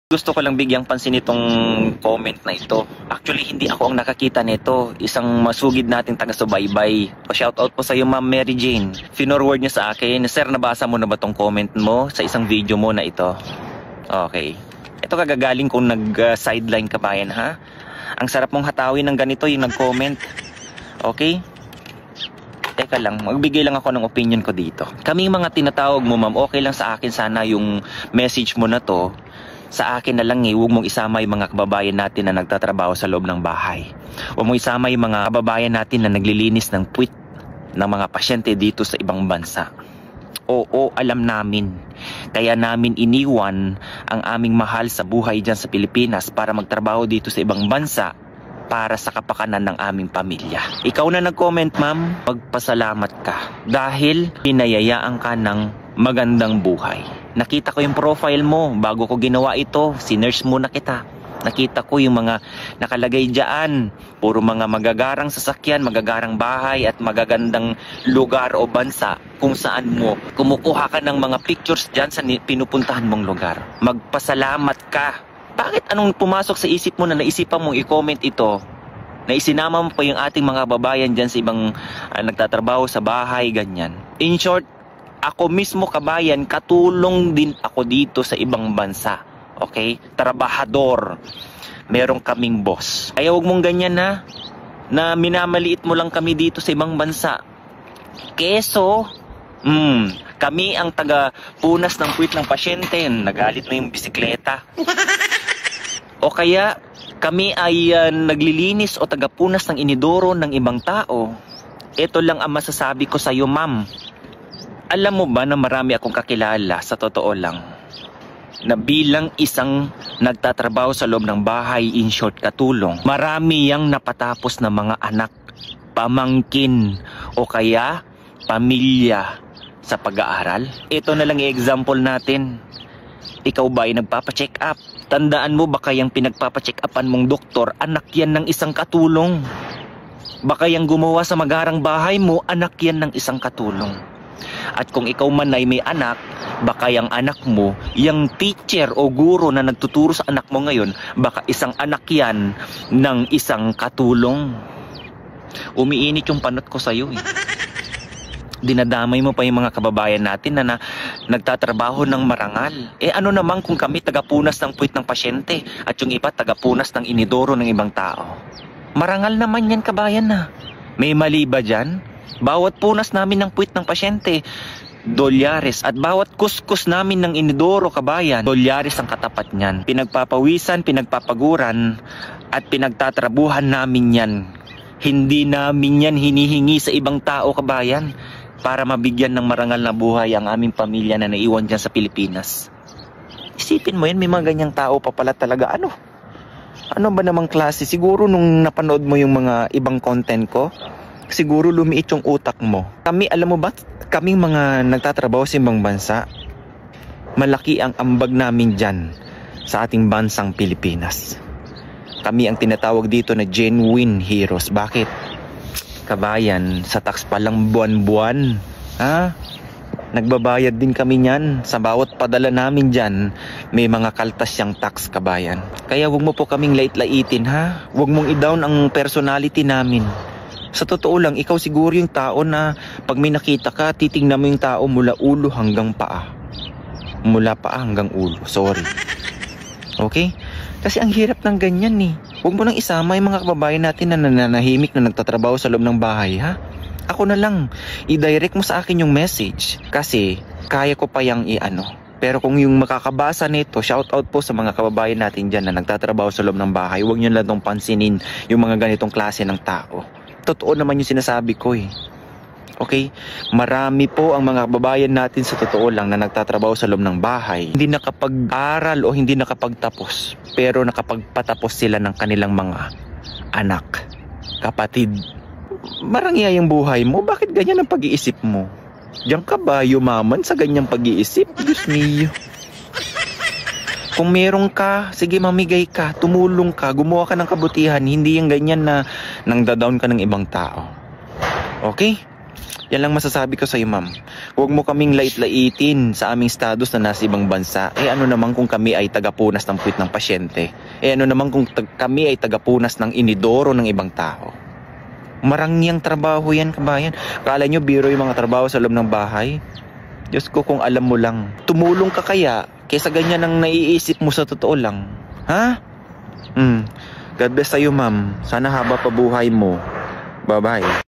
Gusto ko lang bigyang pansin itong comment na ito. Actually, hindi ako ang nakakita nito. Isang masugid nating taga-subaybay. Pa-shoutout po sa iyo, Ma'am Mary Jane. Finorward niya sa akin, Sir, nabasa mo na ba tong comment mo sa isang video mo na ito? Okay. Ito kagagaling kung nag-sideline ka bayan, ha? Ang sarap mong hatawin ng ganito yung nag-comment. Okay? Teka lang, magbigay lang ako ng opinion ko dito. Kaming mga tinatawag mo, ma'am, okay lang sa akin sana yung message mo na to. Sa akin na lang huwag mong isama yung mga kababayan natin na nagtatrabaho sa loob ng bahay. Huwag mong isama yung mga kababayan natin na naglilinis ng puwit ng mga pasyente dito sa ibang bansa. Oo, alam namin. Kaya namin iniwan ang aming mahal sa buhay dyan sa Pilipinas para magtrabaho dito sa ibang bansa para sa kapakanan ng aming pamilya. Ikaw na nag-comment, ma'am, magpasalamat ka dahil pinayayaan ka ng magandang buhay. Nakita ko yung profile mo bago ko ginawa ito. Sinerge muna kita. Nakita ko yung mga nakalagay dyan. Puro mga magagarang sasakyan, magagarang bahay at magagandang lugar o bansa kung saan mo kumukuha ka ng mga pictures dyan sa pinupuntahan mong lugar. Magpasalamat ka. Bakit anong pumasok sa isip mo na naisipan mong i-comment ito? Na isinama mo pa yung ating mga babayan dyan sa ibang nagtatrabaho sa bahay, ganyan. In short, ako mismo kabayan, katulong din ako dito sa ibang bansa. Okay? Trabahador. Meron kaming boss. Kaya huwag mong ganyan na minamaliit mo lang kami dito sa ibang bansa. Keso, kami ang taga-punas ng puwit ng pasyente. Nagalit na yung bisikleta. O kaya, kami ay naglilinis o taga-punas ng inidoro ng ibang tao. Ito lang ang masasabi ko sa iyo, ma'am. Alam mo ba na marami akong kakilala, sa totoo lang, na bilang isang nagtatrabaho sa loob ng bahay, in short, katulong, marami yang napatapos na mga anak, pamangkin, o kaya pamilya sa pag-aaral. Ito na lang i-example natin. Ikaw ba ay nagpapacheck up? Tandaan mo, baka yung pinagpapacheck upan mong doktor, anak yan ng isang katulong. Baka yung gumawa sa magarang bahay mo, anak yan ng isang katulong. At kung ikaw man ay may anak, baka yung anak mo, yung teacher o guro na nagtuturo sa anak mo ngayon, baka isang anak yan ng isang katulong. Umiinit yung panot ko sa'yo eh. Dinadamay mo pa yung mga kababayan natin na nagtatrabaho ng marangal. Ano naman kung kami tagapunas ng puwit ng pasyente at yung iba tagapunas ng inidoro ng ibang tao? Marangal naman yan, kabayan na. May mali ba dyan? Bawat punas namin ng puwit ng pasyente, dolyares. At bawat kuskus namin ng inidoro, kabayan, dolyares ang katapat niyan. Pinagpapawisan, pinagpapaguran, at pinagtatrabuhan namin yan. Hindi namin yan hinihingi sa ibang tao, kabayan, para mabigyan ng marangal na buhay ang aming pamilya na naiwan dyan sa Pilipinas. Isipin mo yan, may mga ganyang tao pa pala talaga. Ano ba namang klase? Siguro nung napanood mo yung mga ibang content ko, siguro lumiit yung utak mo. Kami, alam mo ba, kaming mga nagtatrabaho sa ibang bansa, malaki ang ambag namin dyan sa ating bansang Pilipinas. Kami ang tinatawag dito na genuine heroes. Bakit? Kabayan, sa tax pa lang buwan-buwan. Nagbabayad din kami niyan. Sa bawat padala namin dyan, may mga kaltas yung tax, kabayan. Kaya huwag mo po kaming lait-laitin, ha? Huwag mong i-down ang personality namin. Sa totoo lang, ikaw siguro yung tao na pag may nakita ka, titingnan mo yung tao mula ulo hanggang paa. Mula paa hanggang ulo. Sorry. Okay? Kasi ang hirap ng ganyan eh. Huwag mo nang isama yung mga kababayan natin na nananahimik na nagtatrabaho sa loob ng bahay, ha? Ako na lang. I-direct mo sa akin yung message. Kasi kaya ko pa yung Pero kung yung makakabasa nito, shoutout po sa mga kababayan natin dyan na nagtatrabaho sa loob ng bahay. Huwag nyo lang pansinin yung mga ganitong klase ng tao. Totoo naman yung sinasabi ko eh. Okay? Marami po ang mga kababayan natin sa totoo lang na nagtatrabaho sa loob ng bahay. Hindi nakapag-aral o hindi nakapagtapos. Pero nakapagpatapos sila ng kanilang mga anak. Kapatid, marangya yung buhay mo. Bakit ganyan ang pag-iisip mo? Diyan ka ba yumaman sa ganyang pag-iisip? Diyos mio. Kung meron ka, sige mamigay ka, tumulong ka, gumawa ka ng kabutihan, hindi yung ganyan na nang down ka ng ibang tao. Okay? Yan lang masasabi ko sa iyo, ma'am. Huwag mo kaming lait-laitin sa aming status na nasa ibang bansa. Ano naman kung kami ay tagapunas ng puwit ng pasyente? Ano naman kung kami ay tagapunas ng inidoro ng ibang tao? Marangyang trabaho yan, kabayan. Akala nyo biro yung mga trabaho sa loob ng bahay? Diyos ko, kung alam mo lang. Tumulong ka kaya kaysa ganyan ang naiisip mo sa totoo lang. Ha? God bless sa'yo, ma'am. Sana haba pa buhay mo. Bye-bye.